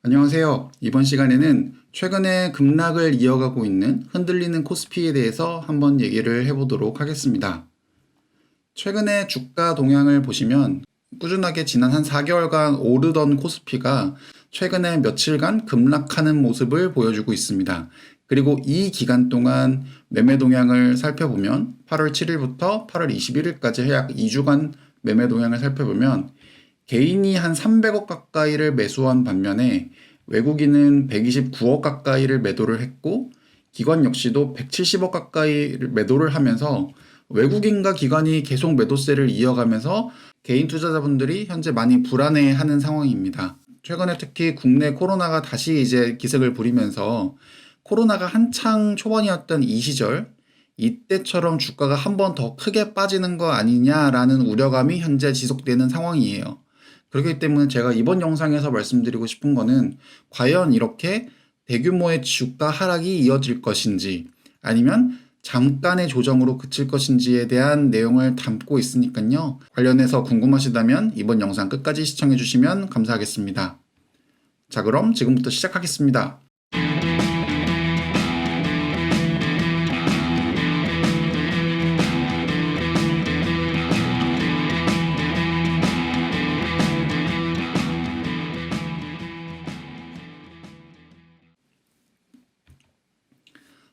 안녕하세요. 이번 시간에는 최근에 급락을 이어가고 있는 흔들리는 코스피에 대해서 한번 얘기를 해보도록 하겠습니다. 최근에 주가 동향을 보시면 꾸준하게 지난 한 4개월간 오르던 코스피가 최근에 며칠간 급락하는 모습을 보여주고 있습니다. 그리고 이 기간 동안 매매 동향을 살펴보면 8월 7일부터 8월 21일까지 약 2주간 매매 동향을 살펴보면 개인이 한 300억 가까이를 매수한 반면에 외국인은 129억 가까이를 매도를 했고 기관 역시도 170억 가까이를 매도를 하면서 외국인과 기관이 계속 매도세를 이어가면서 개인 투자자분들이 현재 많이 불안해하는 상황입니다. 최근에 특히 국내 코로나가 다시 이제 기승을 부리면서 코로나가 한창 초반이었던 이 시절 이때처럼 주가가 한 번 더 크게 빠지는 거 아니냐라는 우려감이 현재 지속되는 상황이에요. 그렇기 때문에 제가 이번 영상에서 말씀드리고 싶은 거는 과연 이렇게 대규모의 주가 하락이 이어질 것인지 아니면 잠깐의 조정으로 그칠 것인지에 대한 내용을 담고 있으니까요. 관련해서 궁금하시다면 이번 영상 끝까지 시청해 주시면 감사하겠습니다. 자, 그럼 지금부터 시작하겠습니다.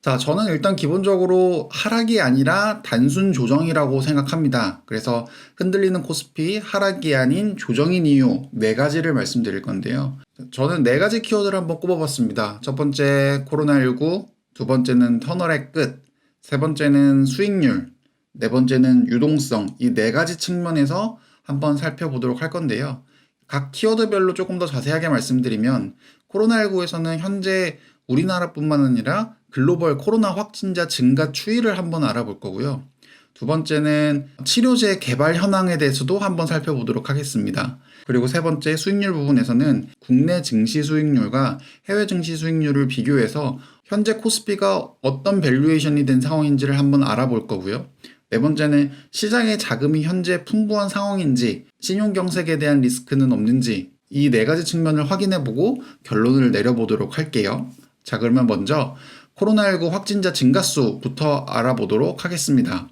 자, 저는 일단 기본적으로 하락이 아니라 단순 조정이라고 생각합니다. 그래서 흔들리는 코스피 하락이 아닌 조정인 이유 네 가지를 말씀드릴 건데요. 저는 네 가지 키워드를 한번 꼽아봤습니다. 첫 번째 코로나19, 두 번째는 터널의 끝, 세 번째는 수익률, 네 번째는 유동성, 이 네 가지 측면에서 한번 살펴보도록 할 건데요. 각 키워드별로 조금 더 자세하게 말씀드리면 코로나19에서는 현재 우리나라뿐만 아니라 글로벌 코로나 확진자 증가 추이를 한번 알아볼 거고요. 두 번째는 치료제 개발 현황에 대해서도 한번 살펴보도록 하겠습니다. 그리고 세 번째 수익률 부분에서는 국내 증시 수익률과 해외 증시 수익률을 비교해서 현재 코스피가 어떤 밸류에이션이 된 상황인지를 한번 알아볼 거고요. 네 번째는 시장의 자금이 현재 풍부한 상황인지 신용경색에 대한 리스크는 없는지 이 네 가지 측면을 확인해보고 결론을 내려보도록 할게요. 자, 그러면 먼저 코로나19 확진자 증가수부터 알아보도록 하겠습니다.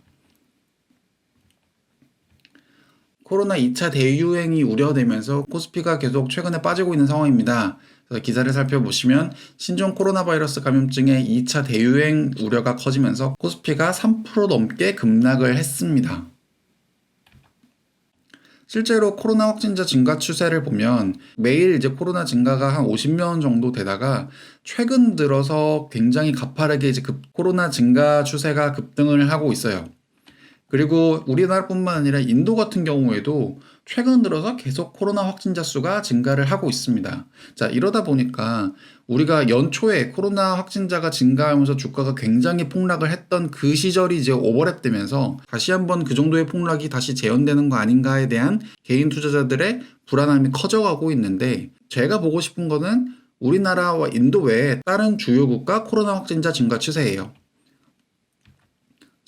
코로나 2차 대유행이 우려되면서 코스피가 계속 최근에 빠지고 있는 상황입니다. 그래서 기사를 살펴보시면 신종 코로나 바이러스 감염증의 2차 대유행 우려가 커지면서 코스피가 3% 넘게 급락을 했습니다. 실제로 코로나 확진자 증가 추세를 보면 매일 이제 코로나 증가가 한 50명 정도 되다가 최근 들어서 굉장히 가파르게 이제 코로나 증가 추세가 급등을 하고 있어요. 그리고 우리나라뿐만 아니라 인도 같은 경우에도 최근 들어서 계속 코로나 확진자 수가 증가를 하고 있습니다. 자, 이러다 보니까 우리가 연초에 코로나 확진자가 증가하면서 주가가 굉장히 폭락을 했던 그 시절이 이제 오버랩되면서 다시 한번 그 정도의 폭락이 다시 재현되는 거 아닌가에 대한 개인 투자자들의 불안함이 커져가고 있는데 제가 보고 싶은 거는 우리나라와 인도 외에 다른 주요 국가 코로나 확진자 증가 추세예요.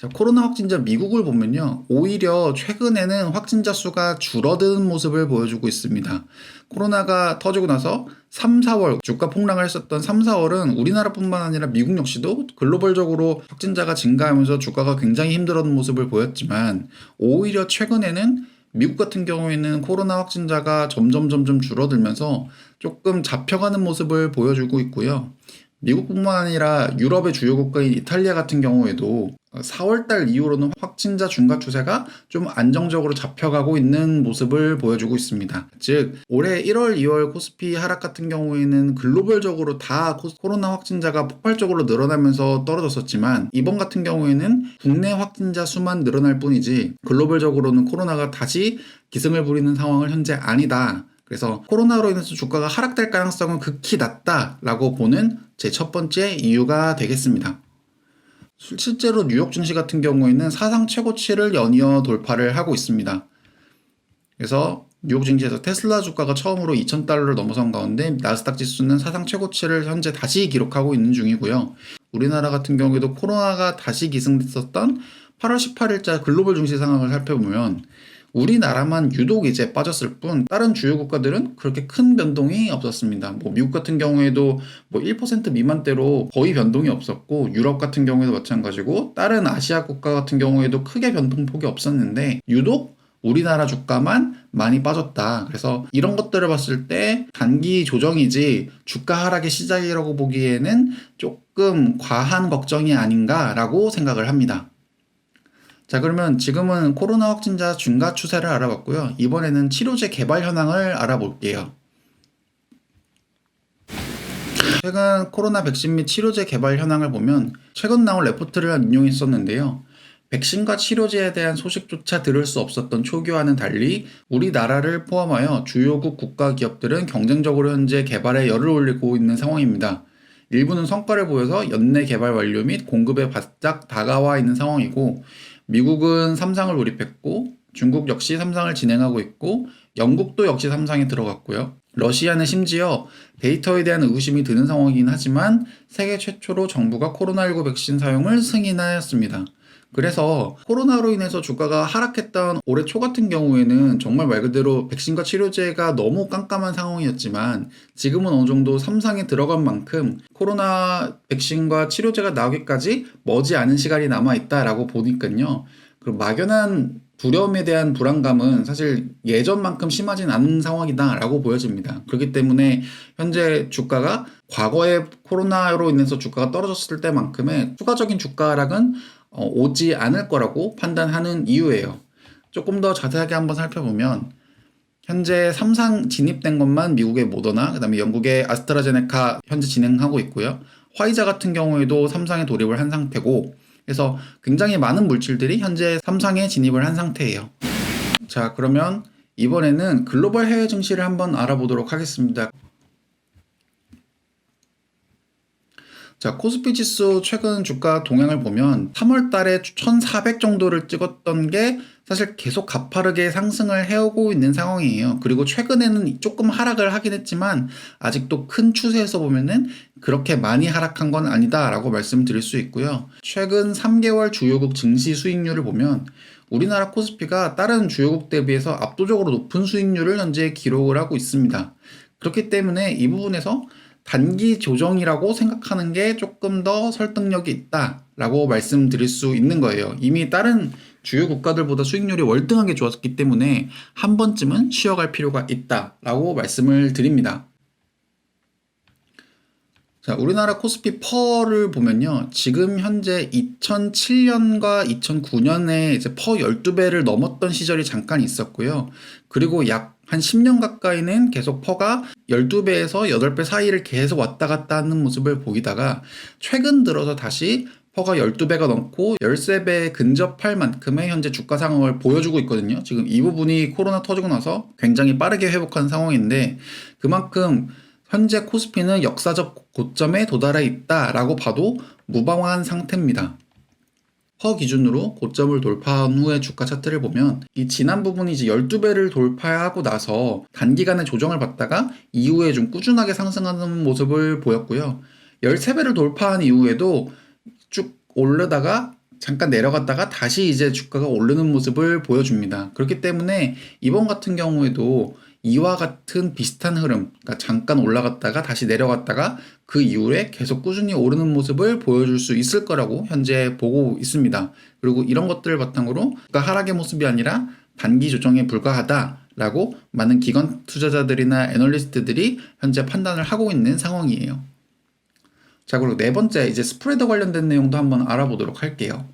자, 코로나 확진자 미국을 보면요. 오히려 최근에는 확진자 수가 줄어드는 모습을 보여주고 있습니다. 코로나가 터지고 나서 3, 4월, 주가 폭락을 했었던 3, 4월은 우리나라뿐만 아니라 미국 역시도 글로벌적으로 확진자가 증가하면서 주가가 굉장히 힘들었던 모습을 보였지만 오히려 최근에는 미국 같은 경우에는 코로나 확진자가 점점 줄어들면서 조금 잡혀가는 모습을 보여주고 있고요. 미국뿐만 아니라 유럽의 주요 국가인 이탈리아 같은 경우에도 4월달 이후로는 확진자 증가 추세가 좀 안정적으로 잡혀가고 있는 모습을 보여주고 있습니다. 즉 올해 1월, 2월 코스피 하락 같은 경우에는 글로벌적으로 다 코로나 확진자가 폭발적으로 늘어나면서 떨어졌었지만 이번 같은 경우에는 국내 확진자 수만 늘어날 뿐이지 글로벌적으로는 코로나가 다시 기승을 부리는 상황은 현재 아니다. 그래서 코로나로 인해서 주가가 하락될 가능성은 극히 낮다라고 보는 제 첫 번째 이유가 되겠습니다. 실제로 뉴욕 증시 같은 경우에는 사상 최고치를 연이어 돌파를 하고 있습니다. 그래서 뉴욕 증시에서 테슬라 주가가 처음으로 2,000달러를 넘어선 가운데 나스닥 지수는 사상 최고치를 현재 다시 기록하고 있는 중이고요. 우리나라 같은 경우에도 코로나가 다시 기승됐었던 8월 18일자 글로벌 증시 상황을 살펴보면 우리나라만 유독 이제 빠졌을 뿐 다른 주요 국가들은 그렇게 큰 변동이 없었습니다. 뭐 미국 같은 경우에도 뭐 1% 미만대로 거의 변동이 없었고 유럽 같은 경우에도 마찬가지고 다른 아시아 국가 같은 경우에도 크게 변동폭이 없었는데 유독 우리나라 주가만 많이 빠졌다. 그래서 이런 것들을 봤을 때 단기 조정이지 주가 하락의 시작이라고 보기에는 조금 과한 걱정이 아닌가라고 생각을 합니다. 자, 그러면 지금은 코로나 확진자 증가 추세를 알아봤고요. 이번에는 치료제 개발 현황을 알아볼게요. 최근 코로나 백신 및 치료제 개발 현황을 보면 최근 나온 레포트를 인용했었는데요. 백신과 치료제에 대한 소식조차 들을 수 없었던 초기와는 달리 우리나라를 포함하여 주요국 국가 기업들은 경쟁적으로 현재 개발에 열을 올리고 있는 상황입니다. 일부는 성과를 보여서 연내 개발 완료 및 공급에 바짝 다가와 있는 상황이고 미국은 3상을 돌입했고 중국 역시 3상을 진행하고 있고 영국도 역시 3상에 들어갔고요. 러시아는 심지어 데이터에 대한 의구심이 드는 상황이긴 하지만 세계 최초로 정부가 코로나19 백신 사용을 승인하였습니다. 그래서 코로나로 인해서 주가가 하락했던 올해 초 같은 경우에는 정말 말 그대로 백신과 치료제가 너무 깜깜한 상황이었지만 지금은 어느 정도 3상에 들어간 만큼 코로나 백신과 치료제가 나오기까지 머지않은 시간이 남아있다라고 보니까요. 그 막연한 두려움에 대한 불안감은 사실 예전만큼 심하진 않은 상황이다라고 보여집니다. 그렇기 때문에 현재 주가가 과거에 코로나로 인해서 주가가 떨어졌을 때만큼의 추가적인 주가 하락은 오지 않을 거라고 판단하는 이유예요. 조금 더 자세하게 한번 살펴보면 현재 3상 진입된 것만 미국의 모더나, 그 다음에 영국의 아스트라제네카 현재 진행하고 있고요. 화이자 같은 경우에도 3상에 돌입을 한 상태고 그래서 굉장히 많은 물질들이 현재 3상에 진입을 한 상태예요. 자, 그러면 이번에는 글로벌 해외 증시를 한번 알아보도록 하겠습니다. 자, 코스피 지수 최근 주가 동향을 보면 3월 달에 1400 정도를 찍었던 게 사실 계속 가파르게 상승을 해오고 있는 상황이에요. 그리고 최근에는 조금 하락을 하긴 했지만 아직도 큰 추세에서 보면은 그렇게 많이 하락한 건 아니다라고 말씀드릴 수 있고요. 최근 3개월 주요국 증시 수익률을 보면 우리나라 코스피가 다른 주요국 대비해서 압도적으로 높은 수익률을 현재 기록을 하고 있습니다. 그렇기 때문에 이 부분에서 단기 조정이라고 생각하는 게 조금 더 설득력이 있다라고 말씀드릴 수 있는 거예요. 이미 다른 주요 국가들보다 수익률이 월등하게 좋았기 때문에 한 번쯤은 쉬어갈 필요가 있다라고 말씀을 드립니다. 자, 우리나라 코스피 퍼를 보면요. 지금 현재 2007년과 2009년에 이제 퍼 12배를 넘었던 시절이 잠깐 있었고요. 그리고 약 한 10년 가까이는 계속 퍼가 12배에서 8배 사이를 계속 왔다 갔다 하는 모습을 보이다가 최근 들어서 다시 퍼가 12배가 넘고 13배에 근접할 만큼의 현재 주가 상황을 보여주고 있거든요. 지금 이 부분이 코로나 터지고 나서 굉장히 빠르게 회복한 상황인데 그만큼 현재 코스피는 역사적 고점에 도달해 있다라고 봐도 무방한 상태입니다. 퍼 기준으로 고점을 돌파한 후에 주가 차트를 보면 이 지난 부분이 이제 12배를 돌파하고 나서 단기간에 조정을 받다가 이후에 좀 꾸준하게 상승하는 모습을 보였고요. 13배를 돌파한 이후에도 쭉 오르다가 잠깐 내려갔다가 다시 이제 주가가 오르는 모습을 보여줍니다. 그렇기 때문에 이번 같은 경우에도 이와 같은 비슷한 흐름, 그러니까 잠깐 올라갔다가 다시 내려갔다가 그 이후에 계속 꾸준히 오르는 모습을 보여줄 수 있을 거라고 현재 보고 있습니다. 그리고 이런 것들을 바탕으로 주가 하락의 모습이 아니라 단기 조정에 불과하다라고 많은 기관 투자자들이나 애널리스트들이 현재 판단을 하고 있는 상황이에요. 자, 그리고 네 번째 이제 스프레드 관련된 내용도 한번 알아보도록 할게요.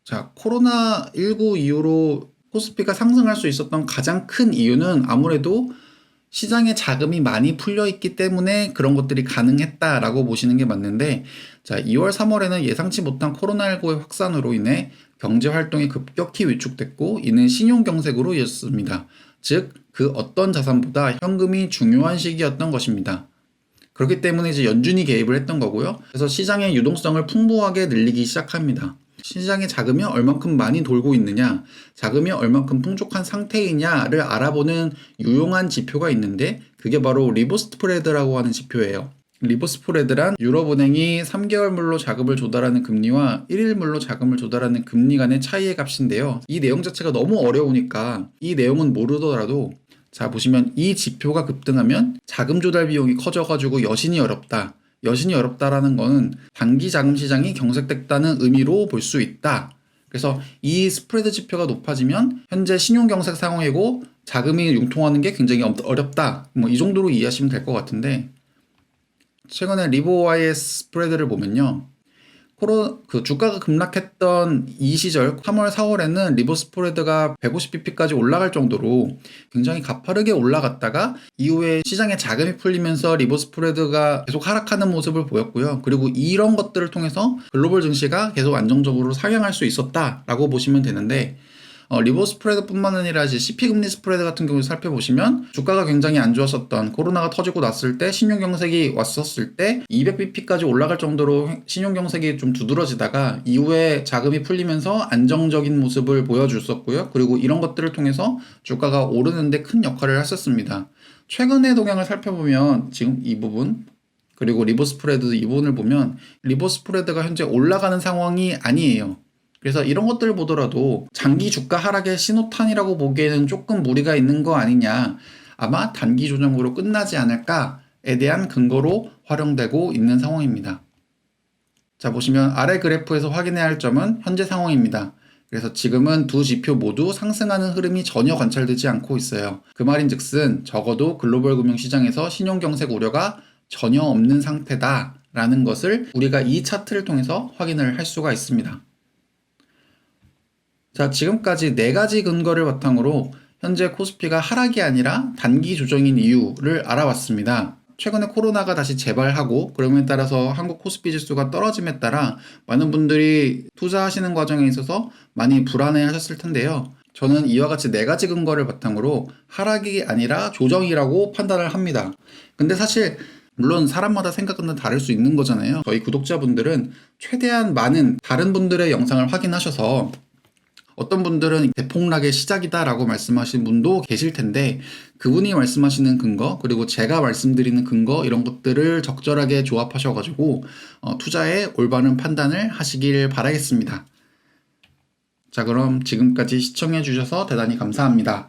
자, 코로나19 이후로 코스피가 상승할 수 있었던 가장 큰 이유는 아무래도 시장에 자금이 많이 풀려 있기 때문에 그런 것들이 가능했다라고 보시는 게 맞는데, 자, 2월, 3월에는 예상치 못한 코로나19의 확산으로 인해 경제 활동이 급격히 위축됐고 이는 신용 경색으로 이어졌습니다. 즉, 그 어떤 자산보다 현금이 중요한 시기였던 것입니다. 그렇기 때문에 이제 연준이 개입을 했던 거고요. 그래서 시장의 유동성을 풍부하게 늘리기 시작합니다. 시장에 자금이 얼만큼 많이 돌고 있느냐, 자금이 얼만큼 풍족한 상태이냐를 알아보는 유용한 지표가 있는데 그게 바로 리버 스프레드라고 하는 지표예요. 리버 스프레드란 유럽은행이 3개월물로 자금을 조달하는 금리와 1일물로 자금을 조달하는 금리 간의 차이의 값인데요. 이 내용 자체가 너무 어려우니까 이 내용은 모르더라도 자 보시면 이 지표가 급등하면 자금 조달 비용이 커져가지고 여신이 어렵다. 여신이 어렵다라는 거는 단기 자금 시장이 경색됐다는 의미로 볼 수 있다. 그래서 이 스프레드 지표가 높아지면 현재 신용 경색 상황이고 자금이 융통하는 게 굉장히 어렵다. 뭐 이 정도로 이해하시면 될 것 같은데 최근에 리보와의 스프레드를 보면요. 주가가 급락했던 이 시절 3월, 4월에는 리버 스프레드가 150bp까지 올라갈 정도로 굉장히 가파르게 올라갔다가 이후에 시장에 자금이 풀리면서 리버 스프레드가 계속 하락하는 모습을 보였고요. 그리고 이런 것들을 통해서 글로벌 증시가 계속 안정적으로 상향할 수 있었다라고 보시면 되는데 리버 스프레드뿐만 아니라 CP금리 스프레드 같은 경우 살펴보시면 주가가 굉장히 안 좋았었던 코로나가 터지고 났을 때 신용경색이 왔었을 때 200bp까지 올라갈 정도로 신용경색이 좀 두드러지다가 이후에 자금이 풀리면서 안정적인 모습을 보여줬었고요. 그리고 이런 것들을 통해서 주가가 오르는데 큰 역할을 했었습니다. 최근의 동향을 살펴보면 지금 이 부분 그리고 리버 스프레드 이 부분을 보면 리버 스프레드가 현재 올라가는 상황이 아니에요. 그래서 이런 것들을 보더라도 장기 주가 하락의 신호탄이라고 보기에는 조금 무리가 있는 거 아니냐. 아마 단기 조정으로 끝나지 않을까에 대한 근거로 활용되고 있는 상황입니다. 자, 보시면 아래 그래프에서 확인해야 할 점은 현재 상황입니다. 그래서 지금은 두 지표 모두 상승하는 흐름이 전혀 관찰되지 않고 있어요. 그 말인즉슨 적어도 글로벌 금융시장에서 신용경색 우려가 전혀 없는 상태다라는 것을 우리가 이 차트를 통해서 확인을 할 수가 있습니다. 자, 지금까지 4가지 근거를 바탕으로 현재 코스피가 하락이 아니라 단기 조정인 이유를 알아봤습니다. 최근에 코로나가 다시 재발하고 그럼에 따라서 한국 코스피 지수가 떨어짐에 따라 많은 분들이 투자하시는 과정에 있어서 많이 불안해 하셨을 텐데요. 저는 이와 같이 4가지 근거를 바탕으로 하락이 아니라 조정이라고 판단을 합니다. 근데 사실 물론 사람마다 생각은 다를 수 있는 거잖아요. 저희 구독자분들은 최대한 많은 다른 분들의 영상을 확인하셔서 어떤 분들은 대폭락의 시작이다라고 말씀하신 분도 계실 텐데 그분이 말씀하시는 근거 그리고 제가 말씀드리는 근거 이런 것들을 적절하게 조합하셔가지고 투자에 올바른 판단을 하시길 바라겠습니다. 자, 그럼 지금까지 시청해 주셔서 대단히 감사합니다.